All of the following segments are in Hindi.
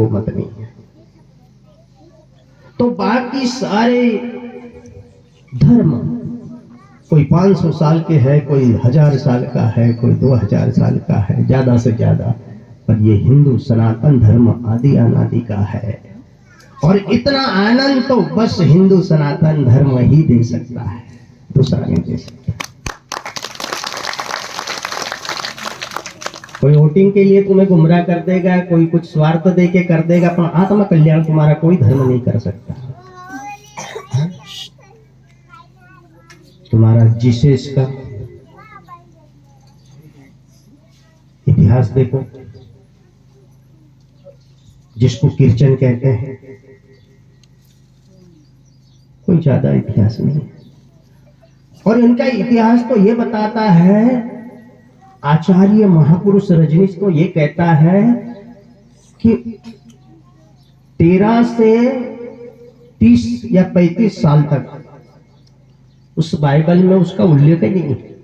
दो मत नहीं है। तो बाकी सारे धर्म कोई 500 साल के है, कोई 1000 साल का है, कोई 2000 साल का है ज्यादा से ज्यादा, पर ये हिंदू सनातन धर्म आदि अनादि का है। और इतना आनंद तो बस हिंदू सनातन धर्म ही दे सकता है, दूसरा नहीं दे सकता। कोई वोटिंग के लिए तुम्हें गुमराह कर देगा, कोई कुछ स्वार्थ दे के कर देगा, पर आत्म कल्याण तुम्हारा कोई धर्म नहीं कर सकता। तुम्हारा जीसस का इतिहास देखो, जिसको कीर्तन कहते हैं, कोई ज्यादा इतिहास नहीं। और इनका इतिहास तो ये बताता है, आचार्य महापुरुष रजनीश तो ये कहता है कि 13 से 30 या 35 साल तक उस बाइबल में उसका उल्लेख ही नहीं है,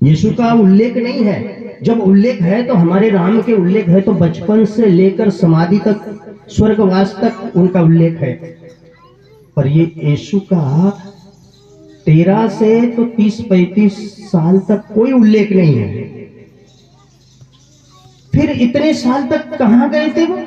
यीशु का उल्लेख नहीं है। जब उल्लेख है तो हमारे राम के उल्लेख है, तो बचपन से लेकर समाधि तक, स्वर्गवास तक उनका उल्लेख है। पर ये यीशु का 13 से तो 30-35 साल तक कोई उल्लेख नहीं है। फिर इतने साल तक कहां गए थे वो?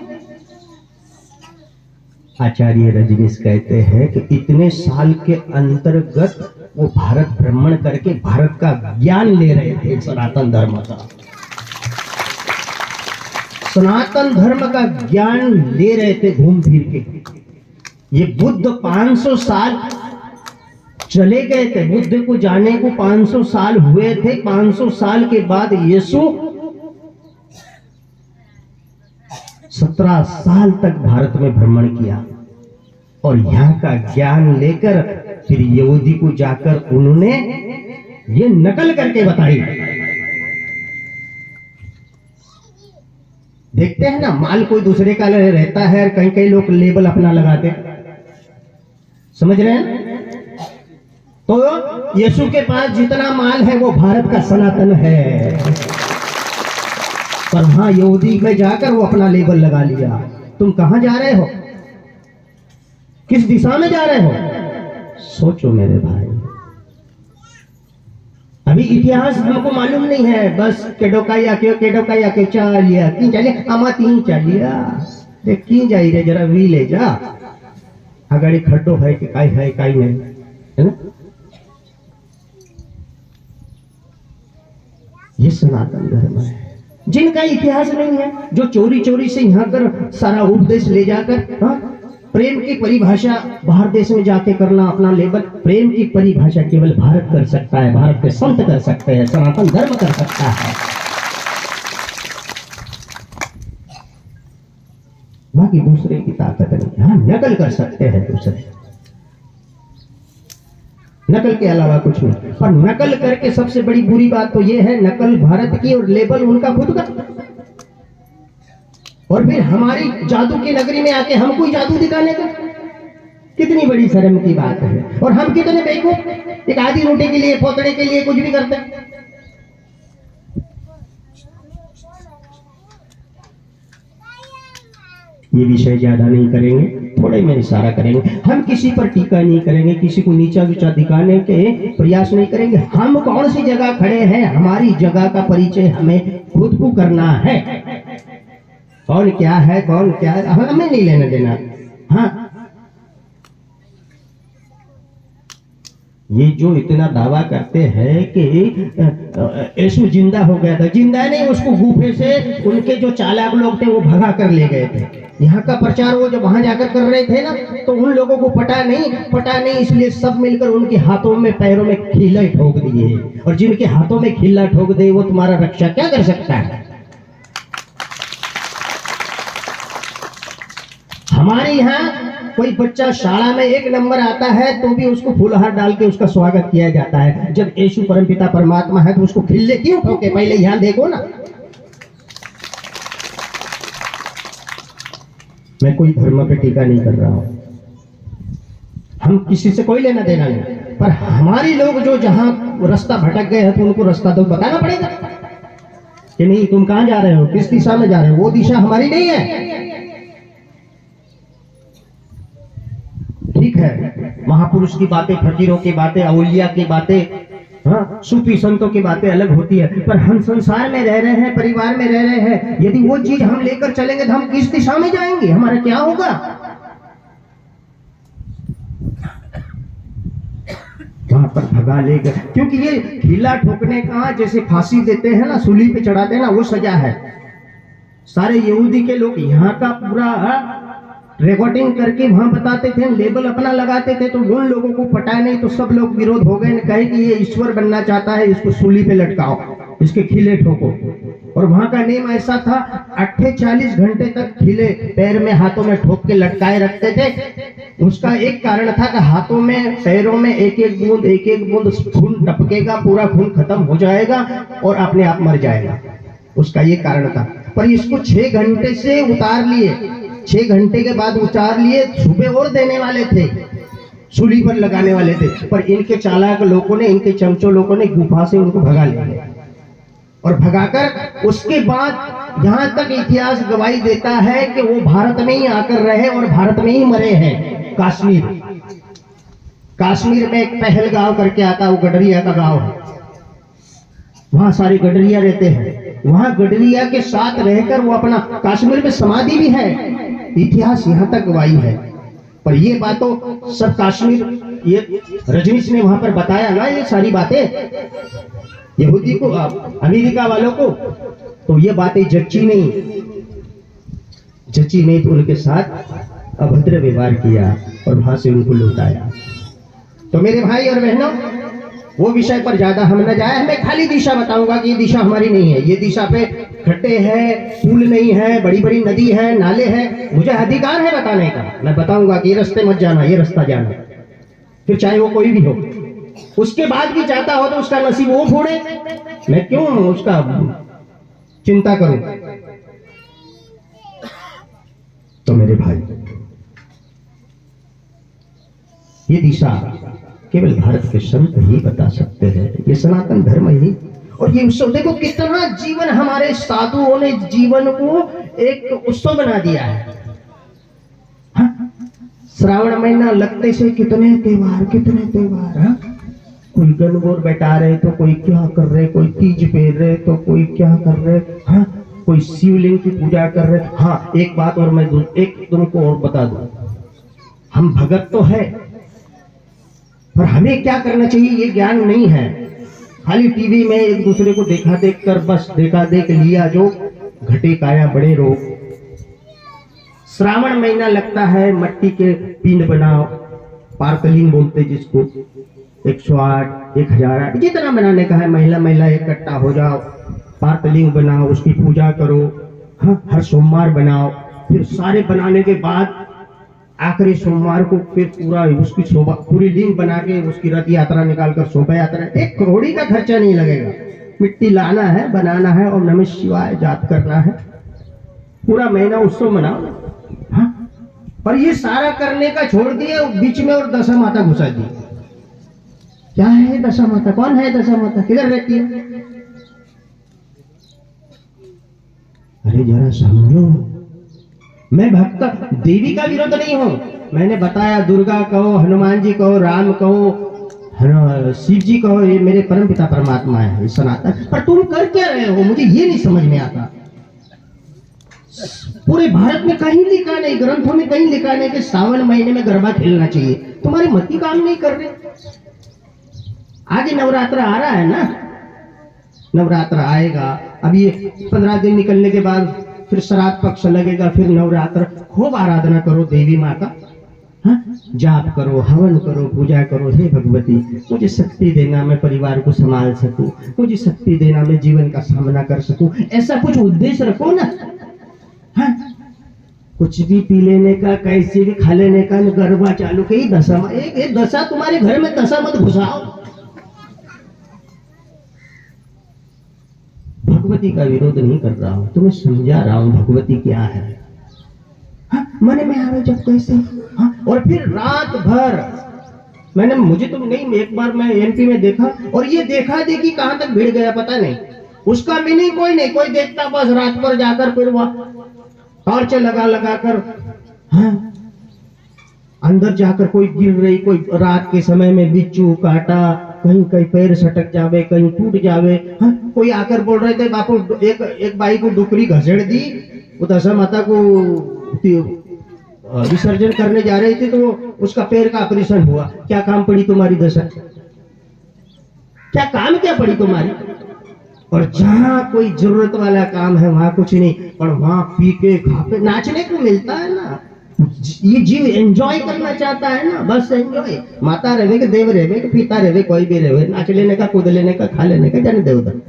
आचार्य रजनीश कहते हैं कि इतने साल के अंतर्गत वो भारत भ्रमण करके भारत का ज्ञान ले रहे थे, सनातन धर्म का, सनातन धर्म का ज्ञान ले रहे थे घूम फिर के। ये बुद्ध 500 साल चले गए थे, बुद्ध को जाने को 500 साल हुए थे। 500 साल के बाद यीशु 17 साल तक भारत में भ्रमण किया और यहाँ का ज्ञान लेकर फिर यहूदी को जाकर उन्होंने ये नकल करके बताई। देखते हैं ना, माल कोई दूसरे का रहता है, कहीं कहीं लोग लेबल अपना लगाते, समझ रहे हैं? तो यीशु के पास जितना माल है वो भारत का सनातन है, पर वहां यहूदी में जाकर वो अपना लेबल लगा लिया। तुम कहां जा रहे हो, किस दिशा में जा रहे हो? सोचो मेरे भाई, अभी इतिहास हमको मालूम नहीं है, बस केडोकाया के चालिया की चालिया आमा तीन चालिया देख की जाई रे, जरा वी ले जा आगाड़ी खड्डो है कि काई है काई नहीं, है ना? ये सनातन धर्म है जिनका इतिहास नहीं है, जो चोरी चोरी से यहाँ कर सारा उपदेश ले जाकर, हाँ, प्रेम की परिभाषा बाहर देश में जाके करना अपना लेबल। प्रेम की परिभाषा केवल भारत कर सकता है, भारत के संत कर सकते हैं, सनातन धर्म कर सकता है, बाकी दूसरे की ताकत नहीं। हाँ, नकल कर सकते हैं दूसरे, नकल के अलावा कुछ नहीं। पर नकल करके सबसे बड़ी बुरी बात तो यह है, नकल भारत की और लेबल उनका खुद का, और फिर हमारी जादू की नगरी में आके हमको ही जादू दिखाने का, कितनी बड़ी शर्म की बात है। और हम कितने बेवकूफ, एक आधी रोटी के लिए, पोतड़े के लिए कुछ भी करते। ये विषय ज्यादा नहीं करेंगे, थोड़े में इशारा करेंगे। हम किसी पर टीका नहीं करेंगे, किसी को नीचा ऊंचा दिखाने के प्रयास नहीं करेंगे। हम कौन सी जगह खड़े हैं, हमारी जगह का परिचय हमें खुद को करना है। कौन क्या है, कौन क्या है, हमें नहीं लेना देना। हाँ, ये जो इतना दावा करते हैं कि यीशु जिंदा हो गया था, जिंदा नहीं, उसको गुफे से उनके जो चालाक लोग थे वो भगा कर ले गए थे। यहाँ का प्रचार वो जब वहां जाकर कर रहे थे ना, तो उन लोगों को पता नहीं, इसलिए सब मिलकर उनके हाथों में पैरों में खिल्ला ठोक दिए। और जिनके हाथों में खिल्ला ठोक दे वो तुम्हारा रक्षा क्या कर सकता है? हमारे यहाँ कोई बच्चा शाला में 1 नंबर आता है तो भी उसको फूलहार डाल के उसका स्वागत किया जाता है। जब यीशु परमपिता परमात्मा है तो उसको खिल्ले क्यों ठोके? पहले यहाँ देखो ना। मैं कोई धर्म पे टीका नहीं कर रहा हूं, हम किसी से कोई लेना देना नहीं, पर हमारे लोग जो जहां रास्ता भटक गए हैं तो उनको रास्ता तो बताना पड़ेगा। कि नहीं तुम कहां जा रहे हो, किस दिशा में जा रहे हो, वो दिशा हमारी नहीं है। ठीक है, महापुरुष की बातें, फकीरों की बातें, औलिया की बातें, हाँ, सूफी संतों की बातें अलग होती है, पर हम संसार में रह रहे हैं, परिवार में रह रहे हैं, यदि वो चीज हम लेकर चलेंगे तो हम किस दिशा में जाएंगे, हमारा क्या होगा। वहां पर भगा लेकर, क्योंकि ये ढीला ठोकने का, जैसे फांसी देते हैं ना, सूली पे चढ़ाते हैं ना, वो सजा है। सारे यहूदी के लोग यहाँ का पूरा रिकॉर्डिंग करके वहां बताते थे, लेबल अपना लगाते थे, तो उन लोगों को पटा नहीं, तो सब लोग विरोध हो गए, कहे कि ये ईश्वर बनना चाहता है, इसको सूली पे लटकाओ, इसके खिले ठोको। और वहां का नियम ऐसा था, 48 घंटे तक खिले पैर में हाथों में ठोक के लटकाए रखते थे। उसका एक कारण था कि हाथों में पैरों में एक एक बूंद खून टपकेगा, पूरा खून खत्म हो जाएगा और अपने आप मर जाएगा, उसका ये कारण था। पर इसको 6 घंटे से उतार लिए, 6 घंटे के बाद उतार लिए, सुबह और देने वाले थे, सूली पर लगाने वाले थे, पर इनके चालाक लोगों ने, इनके चमचों लोगों ने गुफा से उनको भगा लिया। और भगाकर उसके बाद यहां तक इतिहास गवाही देता है कि वो भारत में ही आकर रहे और भारत में ही मरे हैं। कश्मीर में एक पहलगांव करके आता, वो गडरिया का गांव है, वहां सारे गडरिया रहते हैं, वहां गडरिया के साथ रहकर वो अपना, कश्मीर में समाधि भी है, इतिहास यहां तक गवाही है। पर ये बातों सब कश्मीर, ये रजनीश ने वहां पर बताया ना, ये सारी बातें यहूदी को, अमेरिका वालों को, तो ये बातें जची नहीं, तो उनके साथ अभद्र व्यवहार किया और वहां से उनको लौटाया। तो मेरे भाई और बहनों, वो विषय पर ज्यादा हम न जाए, मैं खाली दिशा बताऊंगा कि ये दिशा हमारी नहीं है, ये दिशा पे खड्डे हैं, पुल नहीं है, बड़ी बड़ी नदी है, नाले हैं, मुझे अधिकार है बताने का, मैं बताऊंगा कि ये रास्ते मत जाना, ये रास्ता जाना, फिर चाहे वो कोई भी हो। उसके बाद भी चाहता हो तो उसका नसीब वो फोड़े, मैं क्यों उसका चिंता करूं। तो मेरे भाई, ये दिशा केवल भारत के संत ही बता सकते हैं, ये सनातन धर्म ही। और ये उत्सव देखो कितना जीवन, हमारे साधुओं ने जीवन को एक उत्सव बना दिया है। हाँ? श्रावण महीना लगते से कितने त्योहार, हाँ? कोई गणगौर बैठा रहे तो कोई क्या कर रहे, कोई तीज फेर रहे तो कोई क्या कर रहे, हाँ? कोई शिवलिंग की पूजा कर रहे। हाँ, एक बात और मैं एक तुमको और बता दूं, हम भगत तो है, पर हमें क्या करना चाहिए ये ज्ञान नहीं है। खाली टीवी में एक दूसरे को देखा देख कर बस देखा देख लिया, जो घटे काया बड़े रोग। श्रावण महीना लगता है, मट्टी के पिंड बनाओ, पार्कलिंग बोलते जिसको, 108, 1008 जितना बनाने का है, महिला इकट्ठा हो जाओ, पार्कलिंग बनाओ, उसकी पूजा करो, हाँ? हर सोमवार बनाओ, फिर सारे बनाने के बाद आखिरी सोमवार को फिर पूरा उसकी शोभा, पूरी लिंग बना के उसकी रथ यात्रा निकालकर शोभा यात्रा, 1 करोड़ का खर्चा नहीं लगेगा, मिट्टी लाना है, बनाना है और नमः शिवाय जाप करना है, पूरा महीना उत्सव मनाओ। हाँ? पर ये सारा करने का छोड़ दिया, बीच में और दशा माता घुसा दी। क्या है दशा माता, कौन है दशा माता, किधर रहती है? अरे जरा समझो, मैं भक्त देवी का विरोध नहीं हूं, मैंने बताया दुर्गा कहो, हनुमान जी कहो, राम कहो, शिव जी कहो, ये मेरे परम पिता परमात्मा है, सनातन। पर तुम कर क्या रहे हो, मुझे ये नहीं समझ में आता। पूरे भारत में कहीं लिखा नहीं, ग्रंथों में कहीं लिखा नहीं कि सावन महीने में गरबा खेलना चाहिए, तुम्हारी मति काम नहीं कर रहे। आज नवरात्र आ रहा है ना, नवरात्र आएगा, अब ये 15 दिन निकलने के बाद फिर श्राद्ध पक्ष लगेगा, फिर नवरात्र, खूब आराधना करो देवी माँ का, हाँ? जाप करो, हवन करो, पूजा करो, हे भगवती मुझे शक्ति देना, मैं परिवार को संभाल सकूं, मुझे शक्ति देना, मैं जीवन का सामना कर सकूं, ऐसा कुछ उद्देश्य रखो ना। हाँ? कुछ भी पी लेने का, कैसे भी खा लेने का, गरबा चालू के ही दशा, एक दशा तुम्हारे घर में दशा मत घुसाओ। भगवती का विरोध नहीं कर रहा हूं, तुम्हें समझा रहा हूं भगवती क्या है। हाँ? मन में आवे जब कैसे, हाँ? और फिर रात भर मुझे तो नहीं, एक बार मैं एमपी में देखा, और ये देखा देखी कहां तक भिड़ गया पता नहीं, उसका मीनिंग कोई नहीं, कोई देखता बस रात पर जाकर फिर वह टॉर्च लगा लगा कर, हाँ, अंदर जाकर कोई गिर रही, कोई रात के समय में बिच्छू काटा, कहीं कहीं पैर सटक जावे, कहीं टूट जावे, हाँ, कोई आकर बोल रहे थे बापू, एक बाई को डुकरी घसेड़ दी, वो दशा माता को विसर्जन करने जा रही थी, तो उसका पैर का ऑपरेशन हुआ। क्या काम पड़ी तुम्हारी दशा, क्या काम क्या पड़ी तुम्हारी? और जहां कोई जरूरत वाला काम है वहां कुछ नहीं, और वहां पी के खा के नाचने को मिलता है ना। ये जीव एंजॉय करना चाहता है ना, बस एंजॉय। माता रहे के देव रहे के पिता रहे, कोई भी रहे, नाच लेने का, कूद लेने का, खा लेने का, जाने दे उधर।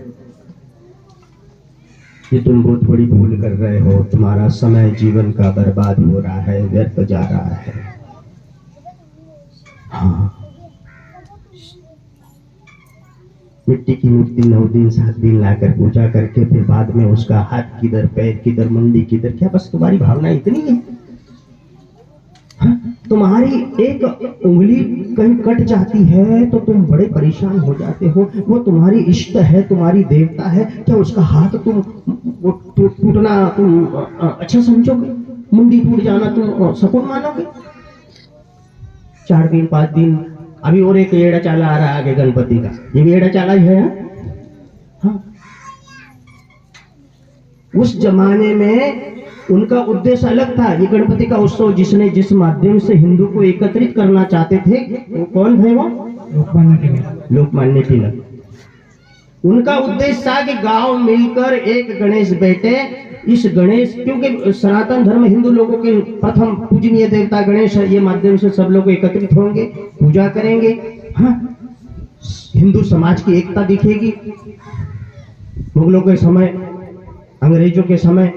ये तुम बहुत बड़ी भूल कर रहे हो, तुम्हारा समय जीवन का बर्बाद हो रहा है, व्यर्थ जा रहा है। हाँ, मिट्टी की मूर्ति 9 दिन 7 दिन लाकर पूजा करके फिर बाद में उसका हाथ किधर, पैर किधर, मुंडी किधर, क्या बस तुम्हारी भावना इतनी है? हाँ? तुम्हारी एक उंगली कहीं कट जाती है तो तुम बड़े परेशान हो जाते हो। वो तुम्हारी इष्ट है, तुम्हारी देवता है, क्या उसका हाथ तुम वो टूटना तुम अच्छा समझोगे? मुंडी टूट जाना तुम शकुन मानोगे? 4 दिन 5 दिन, अभी और एक एड़ा चाला आ रहा है आगे गणपति का, ये भी एड़ा चाला ही है। हाँ, उस जमाने में उनका उद्देश्य अलग था। ये गणपति का उत्सव जिस माध्यम से हिंदू को एकत्रित करना चाहते थे, वो कौन थे? वो लोकमान्य तिलक। उनका उद्देश्य था कि गांव मिलकर एक गणेश बैठे। इस गणेश, क्योंकि सनातन धर्म हिंदू लोगों के प्रथम पूजनीय देवता गणेश है, ये माध्यम से सब लोग एकत्रित होंगे, पूजा करेंगे। हाँ, हिंदू समाज की एकता दिखेगी। मुगलों के समय, अंग्रेजों के समय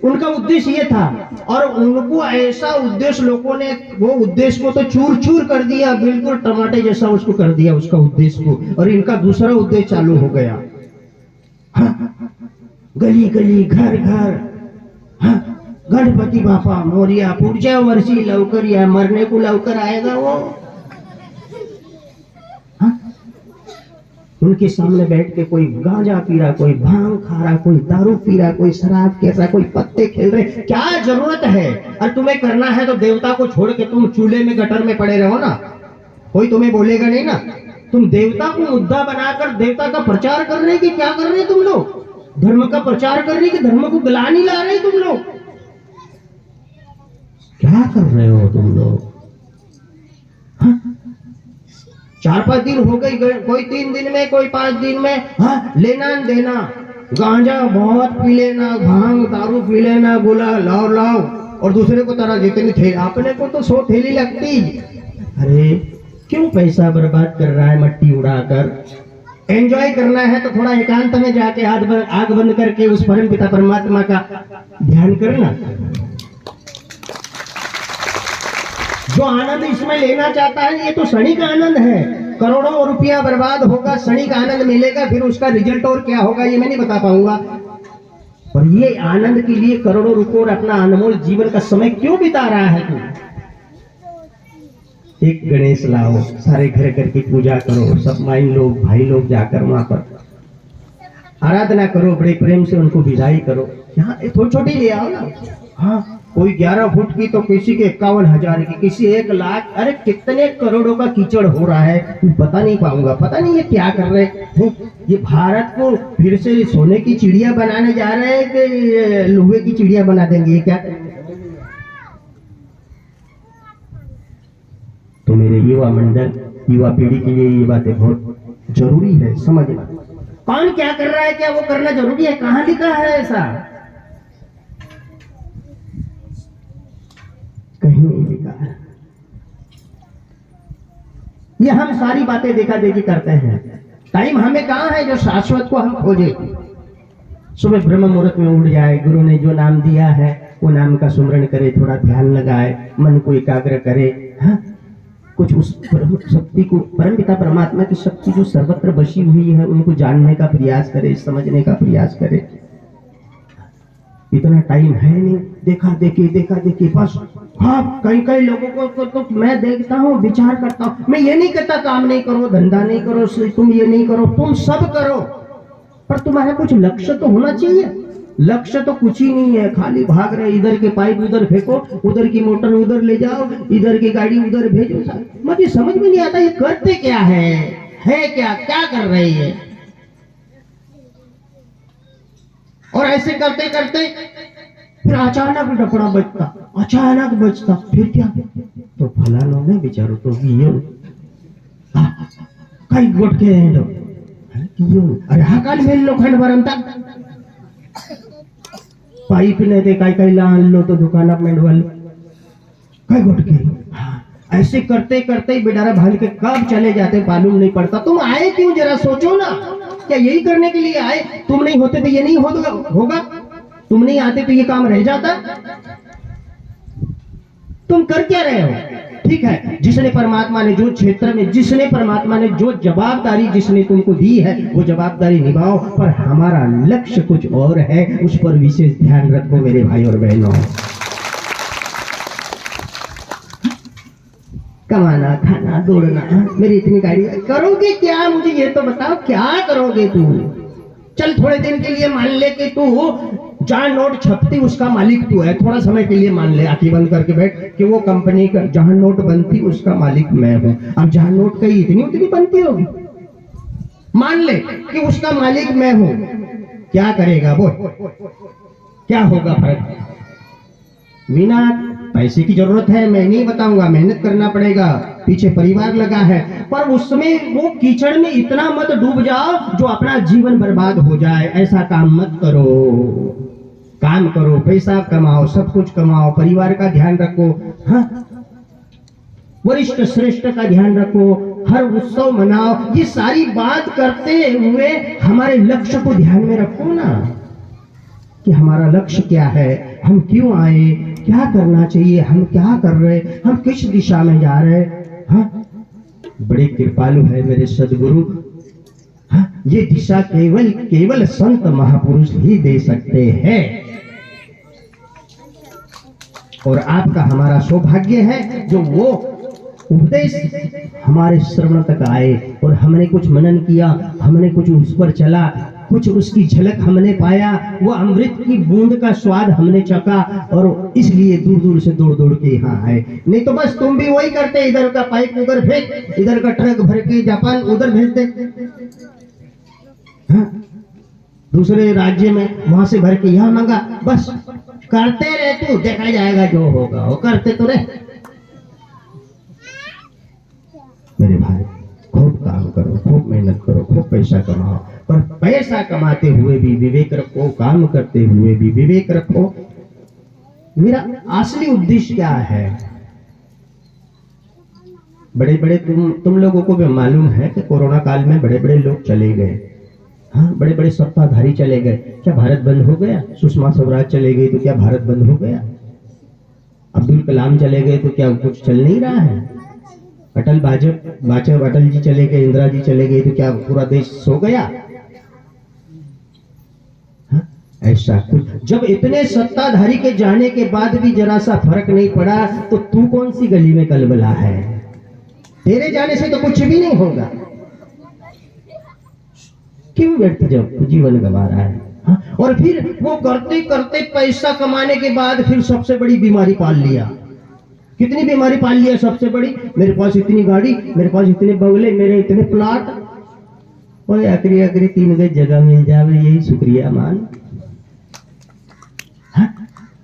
उनका उद्देश्य ये था, और उनको ऐसा उद्देश्य, लोगों ने वो उद्देश्य को तो चूर चूर कर दिया, बिल्कुल टमाटे जैसा उसको कर दिया उसका उद्देश्य को, और इनका दूसरा उद्देश्य चालू हो गया। हाँ, गली गली घर घर, हाँ, गणपति बापा मोरिया, पुढच्या वर्षी लवकर या, मरने को लवकर आएगा वो। उनके सामने बैठ के कोई गांजा पी रहा, कोई भांग खा रहा, कोई दारू पी रहा, कोई शराब खेल रहा, कोई पत्ते खेल रहे, क्या जरूरत है? और तुम्हें करना है तो देवता को छोड़ के तुम चूल्हे में गटर में पड़े रहो ना, कोई तुम्हें बोलेगा नहीं ना। तुम देवता को मुद्दा बनाकर देवता का प्रचार कर रहे कि क्या कर रहे तुम लोग? धर्म का प्रचार कर रहे कि धर्म को गलानी ला रहे तुम लोग? क्या कर रहे हो तुम लोग? 4-5 दिन हो गई, कोई 3 दिन में, कोई 5 दिन में, हाँ, लेना देना, गांजा बहुत पी लेना, भांग दारू पी लेना, बोला लाओ लाओ, और दूसरे को तरह जितनी थैली, अपने को तो 100 थैली लगती। अरे क्यों पैसा बर्बाद कर रहा है मट्टी उड़ाकर? एंजॉय करना है तो थोड़ा एकांत में जाके आग बंद करके उस परम पिता परमात्मा का ध्यान करना। जो आनंद इसमें लेना चाहता है, ये तो क्षणिक आनंद है। करोड़ों रुपया बर्बाद होगा, क्षणिक आनंद मिलेगा, फिर उसका रिजल्ट और क्या होगा ये मैं नहीं बता पाऊंगा। और ये आनंद के लिए करोड़ों रुपये और अपना अनमोल जीवन का समय क्यों बिता रहा है तू? एक गणेश लाओ, सारे घर करके पूजा करो, सब माई लोग भाई लोग जाकर वहां पर आराधना करो, बड़े प्रेम से उनको विदाई करो। यहाँ थोड़ी छोटी ले आओ ना। हाँ, कोई 11 फुट की तो किसी के 51,000 की, किसी 1 लाख, अरे कितने करोड़ों का कीचड़ हो रहा है, बता नहीं पाऊंगा। पता नहीं ये क्या कर रहे हैं। ये भारत को फिर से सोने की चिड़िया बनाने जा रहे हैं कि लोहे की चिड़िया बना देंगे? ये क्या? तो मेरे युवा मंडल, युवा पीढ़ी के लिए ये बातें बहुत जरूरी है समझना। कौन क्या कर रहा है, क्या वो करना जरूरी है? कहां लिखा है ऐसा? कहीं नहीं लिखा है। ये हम सारी बातें देखा देखी करते हैं। टाइम हमें कहां है जो शाश्वत को हम खोजे? सुबह ब्रह्म मुहूर्त में उठ जाए, गुरु ने जो नाम दिया है वो नाम का सुमरण करे, थोड़ा ध्यान लगाए, मन को एकाग्र करे। हाँ, कुछ उस शक्ति को, परम पिता परमात्मा की शक्ति जो सर्वत्र बसी हुई है, उनको जानने का प्रयास करे, समझने का प्रयास करे। इतना टाइम है नहीं, देखा देखी बस। हाँ, कई लोगों को तो मैं देखता हूँ, विचार करता हूँ। मैं ये नहीं कहता काम नहीं करो, धंधा नहीं करो, तुम ये नहीं करो, तुम सब करो, पर तुम्हारा कुछ लक्ष्य तो होना चाहिए। लक्ष्य तो कुछ ही नहीं है, खाली भाग रहे, इधर के पाइप उधर फेंको, उधर की मोटर उधर ले जाओ, इधर की गाड़ी उधर भेजो। मुझे समझ में नहीं आता ये करते क्या है क्या, क्या कर रहे हैं। और ऐसे करते करते फिर अचानक डपड़ा बजता, अचानक बजता, फिर क्या, तो फलानो ने बेचारो तो काही गोटके अरे हा काल मेल लोखंड भरमता पाईप ने ते काय आणलो तो दुकानात मेंढवाल काय गोटके। ऐसे करते करते बेचारा भाल के कब चले जाते मालूम नहीं पड़ता। तुम आए क्यों, जरा सोचो ना, क्या यही करने के लिए आए? तुम नहीं होते तो ये नहीं होगा, तुम नहीं आते तो ये काम रह जाता। तुम कर क्या रहे हो? ठीक है, जिसने परमात्मा ने जो क्षेत्र में, जिसने परमात्मा ने जो जवाबदारी जिसने तुमको दी है वो जवाबदारी निभाओ, पर हमारा लक्ष्य कुछ और है, उस पर विशेष ध्यान रखो मेरे भाई और बहनों। कमाना, खाना, दौड़ना, मेरी इतनी गाड़ी, करोगे क्या? मुझे ये तो बताओ, क्या करोगे तू? चल थोड़े दिन के लिए मान ले कि तू जहां नोट छपती उसका मालिक तू है, थोड़ा समय के लिए मान ले, आंखें बंद करके बैठ कि वो कंपनी का जहां नोट बनती उसका मालिक मैं हूं। अब जहां नोट कहीं इतनी उतनी बनती होगी, मान ले कि उसका मालिक मैं हूं, क्या करेगा बोल? क्या होगा फर्क? बिना पैसे की जरूरत है, मैं नहीं बताऊंगा, मेहनत करना पड़ेगा, पीछे परिवार लगा है, पर उसमें वो कीचड़ में इतना मत डूब जाओ जो अपना जीवन बर्बाद हो जाए। ऐसा काम मत करो। काम करो, पैसा कमाओ, सब कुछ कमाओ, परिवार का ध्यान रखो, हाँ, वरिष्ठ श्रेष्ठ का ध्यान रखो, हर उत्सव मनाओ। ये सारी बात करते हुए हमारे लक्ष्य को ध्यान में रखो ना, कि हमारा लक्ष्य क्या है, हम क्यों आए, क्या करना चाहिए, हम क्या कर रहे, हम किस दिशा में जा रहे। हाँ, बड़े कृपालु है मेरे सदगुरु। हाँ, ये दिशा केवल संत महापुरुष ही दे सकते हैं। और आपका हमारा सौभाग्य है जो वो उपदेश हमारे श्रवण तक आए और हमने कुछ मनन किया, हमने कुछ उस पर चला, कुछ उसकी झलक हमने पाया, वो अमृत की बूंद का स्वाद हमने चखा, और इसलिए दूर दूर से दौड़ दौड़ के यहाँ आए। नहीं तो बस तुम भी वही करते, इधर का पाइप उधर फेंक, इधर का ट्रक भर के जापान उधर भेज दे, हाँ? दूसरे राज्य में वहां से भर के यहाँ मंगा, बस करते रहे, तू देखा जाएगा जो होगा वो करते तो रहे। मेरे भाई, खूब काम करो, खूब मेहनत करो, खूब पैसा कमाओ, पर पैसा कमाते हुए भी विवेक रखो, काम करते हुए भी विवेक रखो। मेरा असली उद्देश्य क्या है? बड़े बड़े तुम लोगों को भी मालूम है कि कोरोना काल में बड़े बड़े लोग चले गए, हाँ, बड़े बड़े सत्ताधारी चले गए। क्या भारत बंद हो गया? सुषमा स्वराज चले गई तो क्या भारत बंद हो गया? अब्दुल कलाम चले गए तो क्या कुछ चल नहीं रहा है? अटल जी चले गए, इंदिरा जी चले गए तो क्या पूरा देश सो गया? हाँ? ऐसा कुछ, जब इतने सत्ताधारी के जाने के बाद भी जरा सा फर्क नहीं पड़ा, तो तू कौन सी गली में कलबला है? तेरे जाने से तो कुछ भी नहीं होगा। क्यों व्यर्थ जब जीवन गंवा रहा है? हाँ? और फिर वो करते करते पैसा कमाने के बाद फिर सबसे बड़ी बीमारी पाल लिया। कितनी बीमारी पाल लिया सबसे बड़ी? मेरे पास इतनी गाड़ी, मेरे पास इतने बंगले, मेरे इतने प्लाट, और आखिरी 3 गज जगह मिल जावे, यही शुक्रिया मान। हाँ?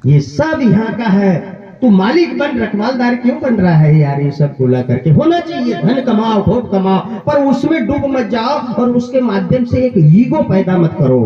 ये सब यहाँ का है। तू मालिक बन, रखवालदार क्यों बन रहा है यार? ये सब बोला करके होना चाहिए, धन कमाओ, खूब कमाओ, पर उसमें डूब मत जाओ और उसके माध्यम से एक ईगो पैदा मत करो।